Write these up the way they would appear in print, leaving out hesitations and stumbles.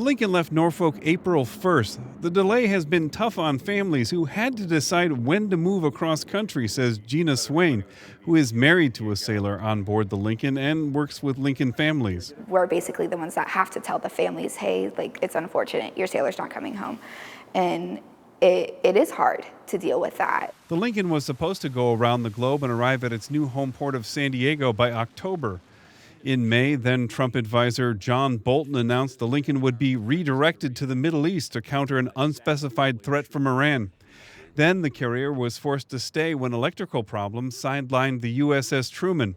The Lincoln left Norfolk April 1st. The delay has been tough on families who had to decide when to move across country, says Gina Swain, who is married to a sailor on board the Lincoln and works with Lincoln families. We're basically the ones that have to tell the families, hey, it's unfortunate, your sailor's not coming home. And it is hard to deal with that. The Lincoln was supposed to go around the globe and arrive at its new home port of San Diego by October. In May, then Trump advisor John Bolton announced the Lincoln would be redirected to the Middle East to counter an unspecified threat from Iran. Then the carrier was forced to stay when electrical problems sidelined the USS Truman.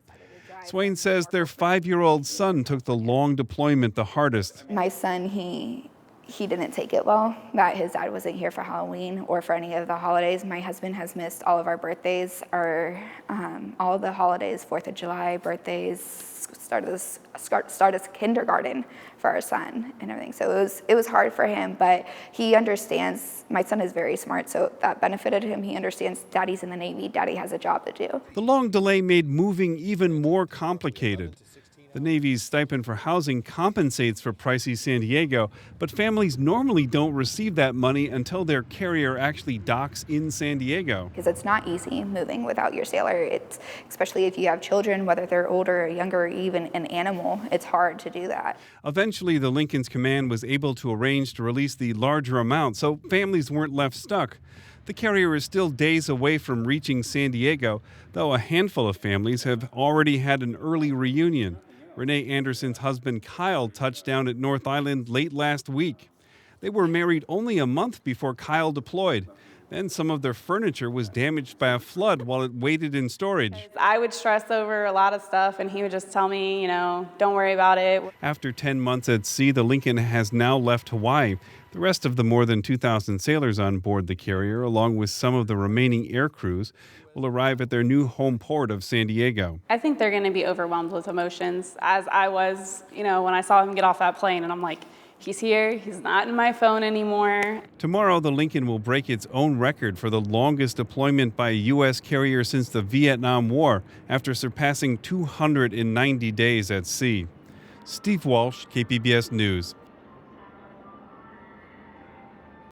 Swain says their 5-year-old son took the long deployment the hardest. My son, he didn't take it well, that his dad wasn't here for Halloween or for any of the holidays. My husband has missed all of our birthdays, all of the holidays, 4th of July, birthdays, start of kindergarten for our son and everything. So it was hard for him, but he understands. My son is very smart, so that benefited him. He understands daddy's in the Navy, daddy has a job to do. The long delay made moving even more complicated. The Navy's stipend for housing compensates for pricey San Diego, but families normally don't receive that money until their carrier actually docks in San Diego. Because it's not easy moving without your sailor. Especially if you have children, whether they're older or younger, or even an animal, it's hard to do that. Eventually, the Lincoln's command was able to arrange to release the larger amount, so families weren't left stuck. The carrier is still days away from reaching San Diego, though a handful of families have already had an early reunion. Renee Anderson's husband Kyle touched down at North Island late last week. They were married only a month before Kyle deployed. Then some of their furniture was damaged by a flood while it waited in storage. I would stress over a lot of stuff, and he would just tell me, don't worry about it. After 10 months at sea, the Lincoln has now left Hawaii. The rest of the more than 2,000 sailors on board the carrier, along with some of the remaining air crews, will arrive at their new home port of San Diego. I think they're going to be overwhelmed with emotions, as I was, when I saw him get off that plane, and I'm like, he's here, he's not in my phone anymore. Tomorrow, the Lincoln will break its own record for the longest deployment by a U.S. carrier since the Vietnam War, after surpassing 290 days at sea. Steve Walsh, KPBS News.